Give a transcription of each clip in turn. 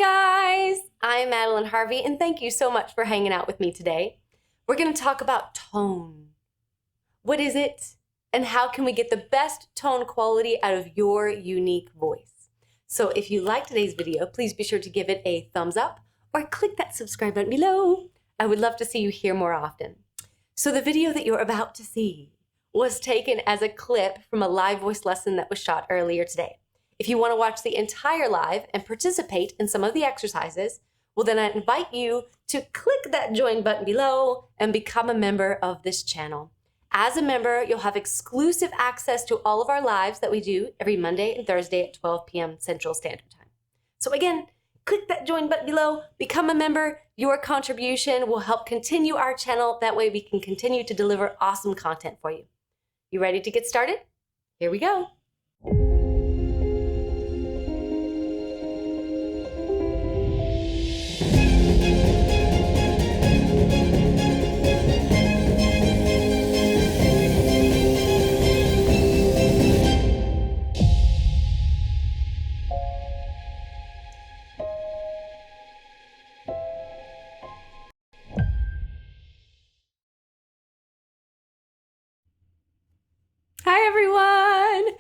guys, I'm Madeline Harvey, and thank you so much for hanging out with me today. We're going to talk about tone. What is it, and how can we get the best tone quality out of your unique voice? So if you like today's video, please be sure to give it a thumbs up or click that subscribe button below. I would love to see you here more often. So the video that you're about to see was taken as a clip from a live voice lesson that was shot earlier today. If you want to watch the entire live and participate in some of the exercises, well, then I invite you to click that join button below and become a member of this channel. As a member, you'll have exclusive access to all of our lives that we do every Monday and Thursday at 12 p.m. Central Standard Time. So again, click that join button below, become a member. Your contribution will help continue our channel. That way we can continue to deliver awesome content for you. You ready to get started? Here we go. Hi, everyone.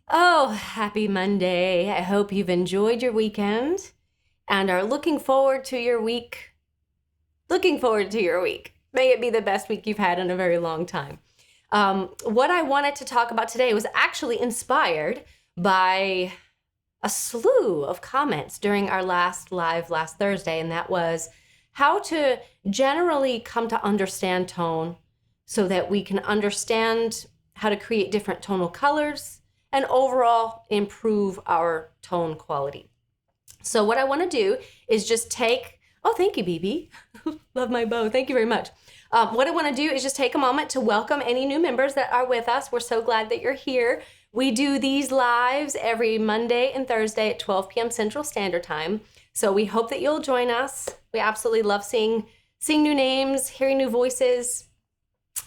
Oh, happy Monday. I hope you've enjoyed your weekend and are looking forward to your week. May it be the best week you've had in a very long time. What I wanted to talk about today was actually inspired by a slew of comments during our last live last Thursday, and that was how to generally come to understand tone so that we can understand how to create different tonal colors and overall improve our tone quality. So what I want to do is just take, oh, thank you, BB. Love my bow. Thank you very much. What I want to do is just take a moment to welcome any new members that are with us. We're so glad that you're here. We do these lives every Monday and Thursday at 12 p.m. Central Standard Time. So we hope that you'll join us. We absolutely love seeing new names, hearing new voices,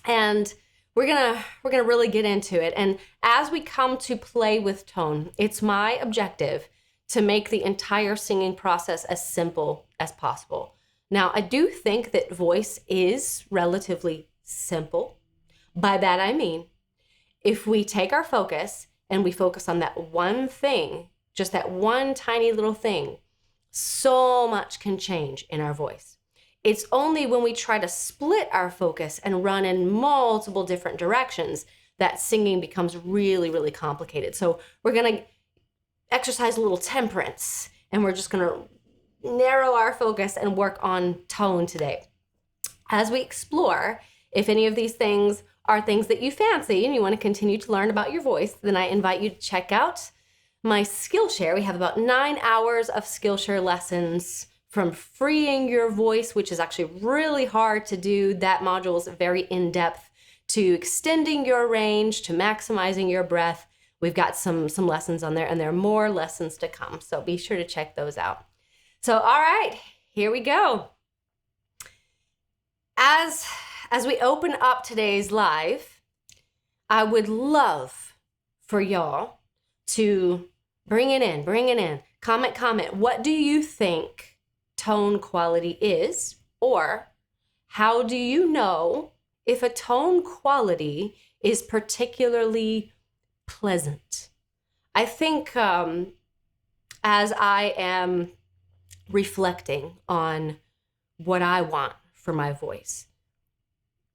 and we're gonna really get into it. And as we come to play with tone, it's my objective to make the entire singing process as simple as possible. Now, I do think that voice is relatively simple. By that I mean, if we take our focus and we focus on that one thing, just that one tiny little thing, so much can change in our voice. It's only when we try to split our focus and run in multiple different directions that singing becomes really, really complicated. So we're going to exercise a little temperance, and we're just going to narrow our focus and work on tone today. As we explore, if any of these things are things that you fancy and you want to continue to learn about your voice, then I invite you to check out my Skillshare. We have about 9 hours of Skillshare lessons, from freeing your voice, which is actually really hard to do. That module is very in-depth, to extending your range, to maximizing your breath. We've got some lessons on there, and there are more lessons to come. So be sure to check those out. So, all right, here we go. As we open up today's live, I would love for y'all to bring it in. Comment. What do you think tone quality is, or how do you know if a tone quality is particularly pleasant? I think as I am reflecting on what I want for my voice,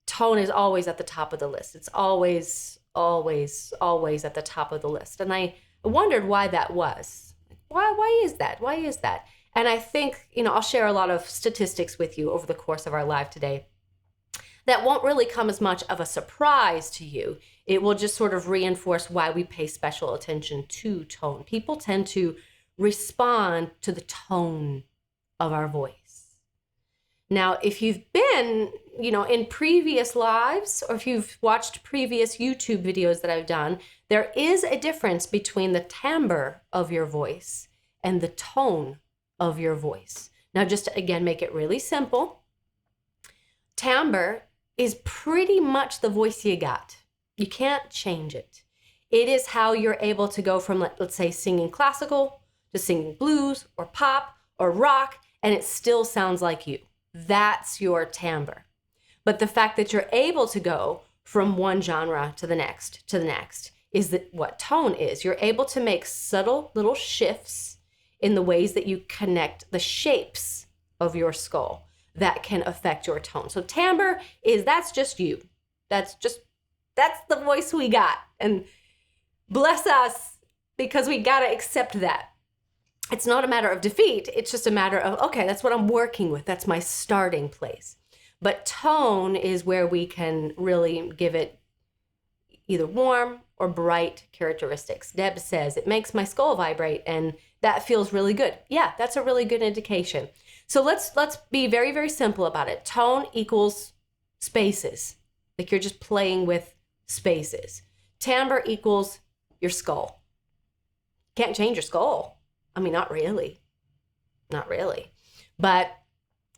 tone is always at the top of the list. It's always at the top of the list. And I wondered why that was. Why is that? And I think, I'll share a lot of statistics with you over the course of our live today that won't really come as much of a surprise to you. It will just sort of reinforce why we pay special attention to tone. People tend to respond to the tone of our voice. Now, if you've been, in previous lives, or if you've watched previous YouTube videos that I've done, there is a difference between the timbre of your voice and the tone of your voice. Now, just to, again, make it really simple, timbre is pretty much the voice you got. You can't change it. It is how you're able to go from, let's say, singing classical to singing blues or pop or rock, and it still sounds like you. That's your timbre. But the fact that you're able to go from one genre to the next, is that what tone is. You're able to make subtle little shifts in the ways that you connect the shapes of your skull that can affect your tone. So timbre that's just you. That's the voice we got. And bless us, because we got to accept that. It's not a matter of defeat. It's just a matter of, okay, that's what I'm working with. That's my starting place. But tone is where we can really give it either warm or bright characteristics. Deb says, it makes my skull vibrate, and that feels really good. Yeah, that's a really good indication. So let's be very, very simple about it. Tone equals spaces. Like you're just playing with spaces. Timbre equals your skull. Can't change your skull. I mean, not really. Not really. But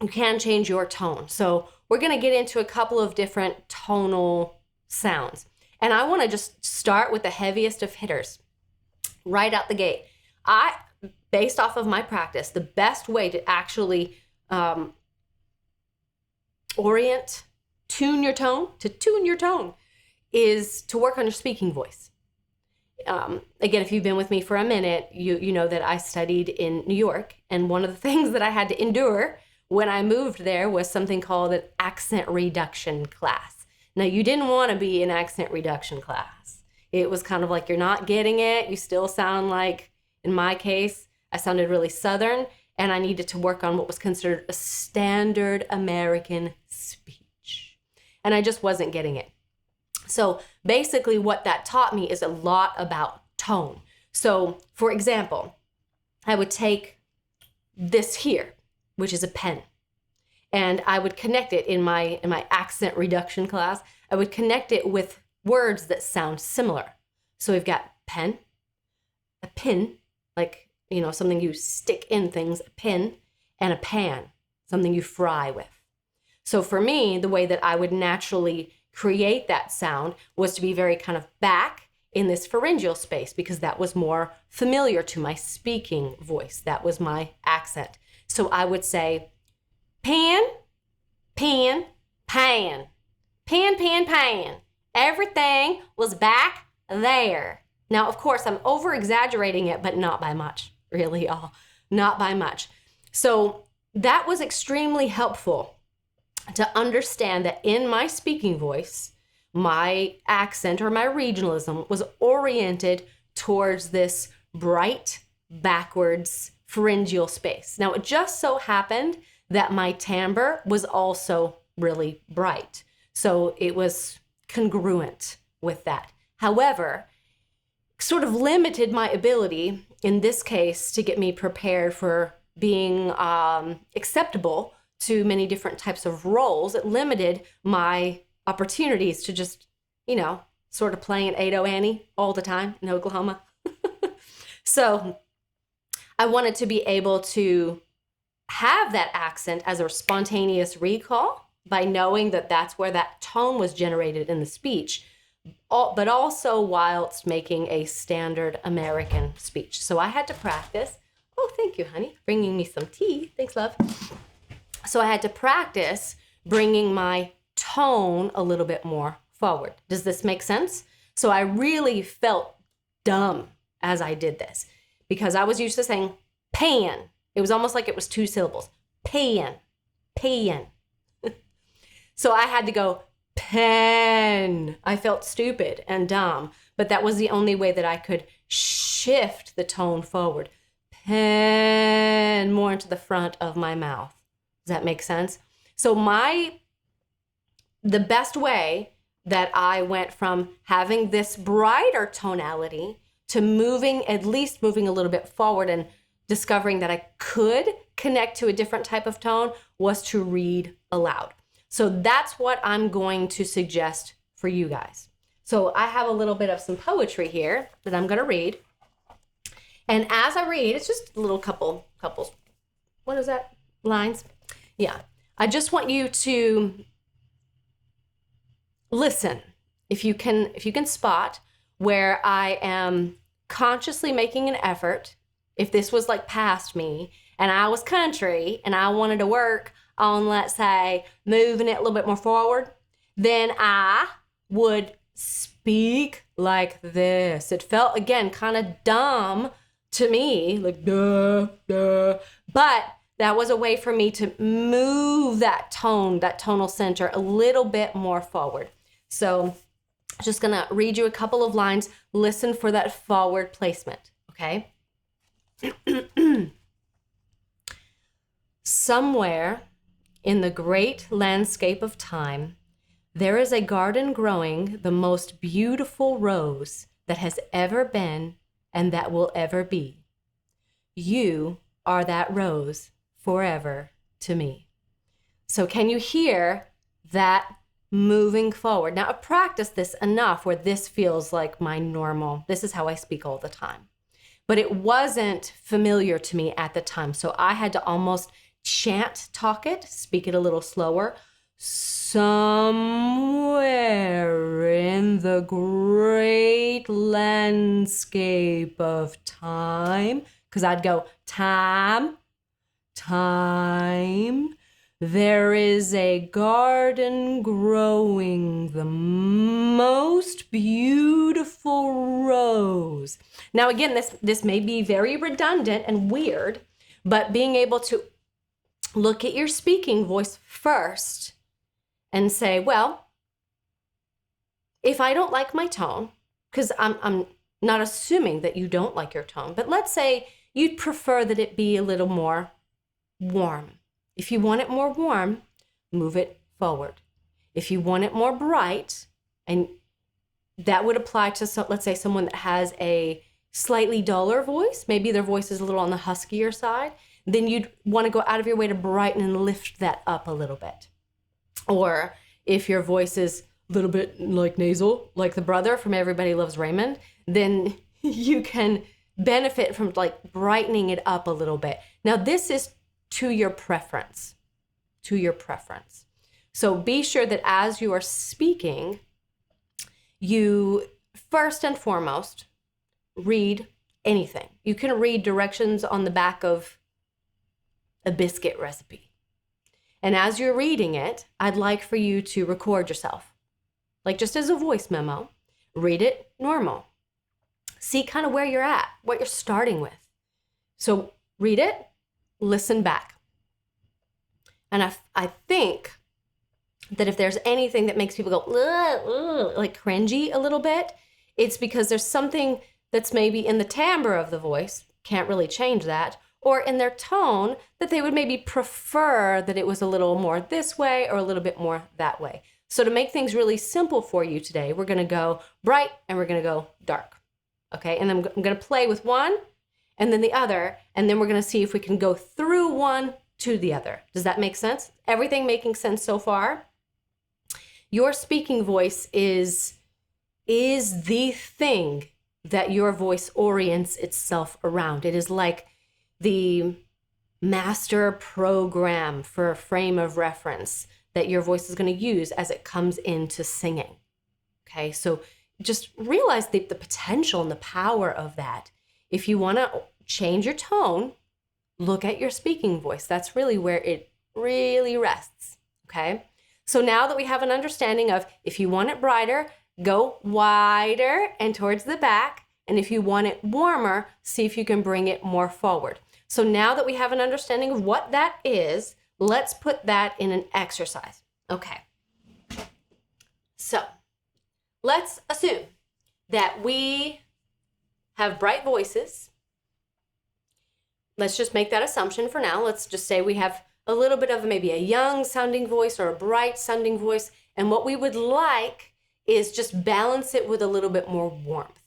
you can change your tone. So we're going to get into a couple of different tonal sounds. And I want to just start with the heaviest of hitters right out the gate. Based off of my practice, the best way to actually tune your tone is to work on your speaking voice. Again, if you've been with me for a minute, you know that I studied in New York. And one of the things that I had to endure when I moved there was something called an accent reduction class. Now, you didn't want to be in accent reduction class. It was kind of like you're not getting it. You still sound like, in my case, I sounded really Southern, and I needed to work on what was considered a standard American speech. And I just wasn't getting it. So basically what that taught me is a lot about tone. So for example, I would take this here, which is a pen, and I would connect it in my accent reduction class. I would connect it with words that sound similar. So we've got pen, a pin, like, something you stick in things, a pin, and a pan, something you fry with. So for me, the way that I would naturally create that sound was to be very kind of back in this pharyngeal space, because that was more familiar to my speaking voice. That was my accent. So I would say pan, pan, pan, pan, pan, pan. Everything was back there. Now, of course, I'm over exaggerating it, but not by much, really, y'all. Not by much. So that was extremely helpful to understand that in my speaking voice, my accent or my regionalism was oriented towards this bright, backwards, pharyngeal space. Now, it just so happened that my timbre was also really bright. So it was congruent with that. However, sort of limited my ability, in this case, to get me prepared for being acceptable to many different types of roles. It limited my opportunities to just, sort of playing at 8-0 Annie all the time in Oklahoma. So I wanted to be able to have that accent as a spontaneous recall by knowing that that's where that tone was generated in the speech, but also whilst making a standard American speech. So I had to practice. Oh, thank you, honey. Bringing me some tea. Thanks, love. So I had to practice bringing my tone a little bit more forward. Does this make sense? So I really felt dumb as I did this because I was used to saying pan. It was almost like it was two syllables. Pan, pan. So I had to go pen. I felt stupid and dumb, but that was the only way that I could shift the tone forward. Pen, more into the front of my mouth. Does that make sense? So the best way that I went from having this brighter tonality to at least moving a little bit forward and discovering that I could connect to a different type of tone was to read aloud. So that's what I'm going to suggest for you guys. So I have a little bit of some poetry here that I'm going to read. And as I read, it's just a little couples. What is that? Lines? Yeah. I just want you to listen. If you can spot where I am consciously making an effort, if this was like past me and I was country and I wanted to work on, let's say, moving it a little bit more forward, then I would speak like this. It felt, again, kind of dumb to me, like duh, duh. But that was a way for me to move that tone, that tonal center a little bit more forward. So just gonna read you a couple of lines. Listen for that forward placement, okay? Somewhere in the great landscape of time, there is a garden growing the most beautiful rose that has ever been and that will ever be. You are that rose forever to me. So can you hear that moving forward? Now, I've practiced this enough where this feels like my normal, this is how I speak all the time. But it wasn't familiar to me at the time. So I had to almost chant talk it, speak it a little slower. Somewhere in the great landscape of time, because I'd go time, time, there is a garden growing the most beautiful rose. Now again, this may be very redundant and weird, but being able to look at your speaking voice first and say, well, if I don't like my tone, because I'm not assuming that you don't like your tone, but let's say you'd prefer that it be a little more warm. If you want it more warm, move it forward. If you want it more bright, and that would apply to, let's say, someone that has a slightly duller voice, maybe their voice is a little on the huskier side, then you'd want to go out of your way to brighten and lift that up a little bit. Or if your voice is a little bit like nasal, like the brother from Everybody Loves Raymond, then you can benefit from like brightening it up a little bit. Now, this is to your preference, So be sure that as you are speaking, you first and foremost read anything. You can read directions on the back of a biscuit recipe. And as you're reading it, I'd like for you to record yourself. Like just as a voice memo, read it normal. See kind of where you're at, what you're starting with. So read it, listen back. And I think that if there's anything that makes people go, ugh, ugh, like cringy a little bit, it's because there's something that's maybe in the timbre of the voice, can't really change that, or in their tone that they would maybe prefer that it was a little more this way or a little bit more that way. So to make things really simple for you today, we're gonna go bright and we're gonna go dark, okay? And then I'm gonna play with one and then the other, and then we're gonna see if we can go through one to the other. Does that make sense? Everything making sense so far? Your speaking voice is the thing that your voice orients itself around. It is like the master program for a frame of reference that your voice is going to use as it comes into singing. Okay, so just realize the potential and the power of that. If you want to change your tone, look at your speaking voice. That's really where it really rests. Okay, so now that we have an understanding of if you want it brighter, go wider and towards the back. And if you want it warmer, see if you can bring it more forward. So now that we have an understanding of what that is, let's put that in an exercise. Okay. So let's assume that we have bright voices. Let's just make that assumption for now. Let's just say we have a little bit of maybe a young sounding voice or a bright sounding voice. And what we would like is just balance it with a little bit more warmth.